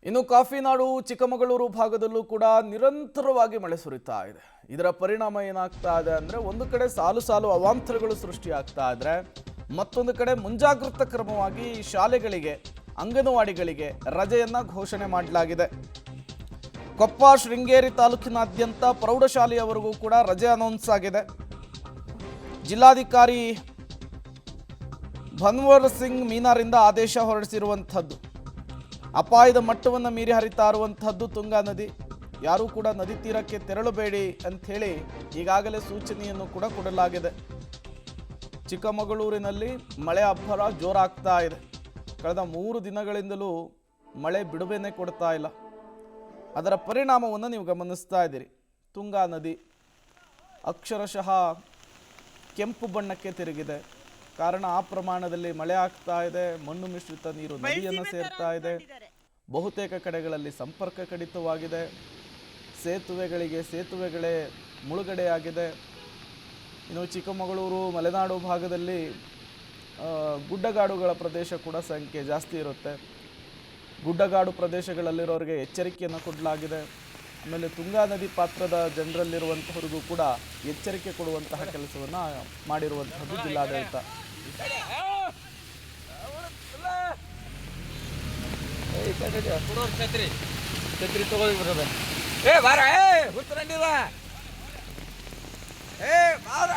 ಇನ್ನು ಕಾಫಿನಾಡು ಚಿಕ್ಕಮಗಳೂರು ಭಾಗದಲ್ಲೂ ಕೂಡ ನಿರಂತರವಾಗಿ ಮಳೆ ಸುರಿತಾ ಇದೆ. ಇದರ ಪರಿಣಾಮ ಏನಾಗ್ತಾ ಇದೆ ಅಂದ್ರೆ ಒಂದು ಕಡೆ ಸಾಲು ಸಾಲು ಅವಾಂತರಗಳು ಸೃಷ್ಟಿಯಾಗ್ತಾ ಇದ್ರೆ ಮತ್ತೊಂದು ಕಡೆ ಮುಂಜಾಗೃತಾ ಕ್ರಮವಾಗಿ ಶಾಲೆಗಳಿಗೆ ಅಂಗನವಾಡಿಗಳಿಗೆ ರಜೆಯನ್ನ ಘೋಷಣೆ ಮಾಡಲಾಗಿದೆ. ಕೊಪ್ಪ ಶೃಂಗೇರಿ ತಾಲೂಕಿನಾದ್ಯಂತ ಪ್ರೌಢಶಾಲೆಯವರೆಗೂ ಕೂಡ ರಜೆ ಅನೌನ್ಸ್ ಆಗಿದೆ. ಜಿಲ್ಲಾಧಿಕಾರಿ ಭನ್ವರ್ ಸಿಂಗ್ ಮೀನಾರಿಂದ ಆದೇಶ ಹೊರಡಿಸಿರುವಂಥದ್ದು. ಅಪಾಯದ ಮಟ್ಟವನ್ನು ಮೀರಿ ಹರಿತಾ ಇರುವಂಥದ್ದು ತುಂಗಾ ನದಿ. ಯಾರೂ ಕೂಡ ನದಿ ತೀರಕ್ಕೆ ತೆರಳಬೇಡಿ ಅಂಥೇಳಿ ಈಗಾಗಲೇ ಸೂಚನೆಯನ್ನು ಕೂಡ ಕೊಡಲಾಗಿದೆ. ಚಿಕ್ಕಮಗಳೂರಿನಲ್ಲಿ ಮಳೆ ಅಬ್ಬರ ಜೋರಾಗ್ತಾ ಇದೆ. ಕಳೆದ 3 ದಿನಗಳಿಂದಲೂ ಮಳೆ ಬಿಡುವೆನೇ ಕೊಡ್ತಾ ಇಲ್ಲ. ಅದರ ಪರಿಣಾಮವನ್ನು ನೀವು ಗಮನಿಸ್ತಾ ಇದ್ದೀರಿ. ತುಂಗಾ ನದಿ ಅಕ್ಷರಶಃ ಕೆಂಪು ಬಣ್ಣಕ್ಕೆ ತಿರುಗಿದೆ. ಕಾರಣ ಆ ಪ್ರಮಾಣದಲ್ಲಿ ಮಳೆ ಆಗ್ತಾ ಇದೆ. ಮಣ್ಣು ಮಿಶ್ರಿತ ನೀರು ನದಿಯನ್ನು ಸೇರ್ತಾ ಇದೆ. ಬಹುತೇಕ ಕಡೆಗಳಲ್ಲಿ ಸಂಪರ್ಕ ಕಡಿತವಾಗಿದೆ. ಸೇತುವೆಗಳೇ ಮುಳುಗಡೆಯಾಗಿದೆ. ಇನ್ನು ಚಿಕ್ಕಮಗಳೂರು ಮಲೆನಾಡು ಭಾಗದಲ್ಲಿ ಗುಡ್ಡಗಾಡುಗಳ ಪ್ರದೇಶ ಕೂಡ ಸಂಖ್ಯೆ ಜಾಸ್ತಿ ಇರುತ್ತೆ. ಗುಡ್ಡಗಾಡು ಪ್ರದೇಶಗಳಲ್ಲಿರೋರಿಗೆ ಎಚ್ಚರಿಕೆಯನ್ನು ಕೊಡಲಾಗಿದೆ. ಆಮೇಲೆ ತುಂಗಾ ನದಿ ಪಾತ್ರದ ಜನರಲ್ಲಿರುವಂತಹವರಿಗೂ ಕೂಡ ಎಚ್ಚರಿಕೆ ಕೊಡುವಂತಹ ಕೆಲಸವನ್ನು ಮಾಡಿರುವಂತಹದ್ದು ಜಿಲ್ಲಾಡಳಿತ. ಛತ್ರಿ ತಗೊಳ್ಳಿ ಬರೋದ ಏ ಬಾರ ಹುತ್ತರಂಡಿದ ಏ ಬಾರ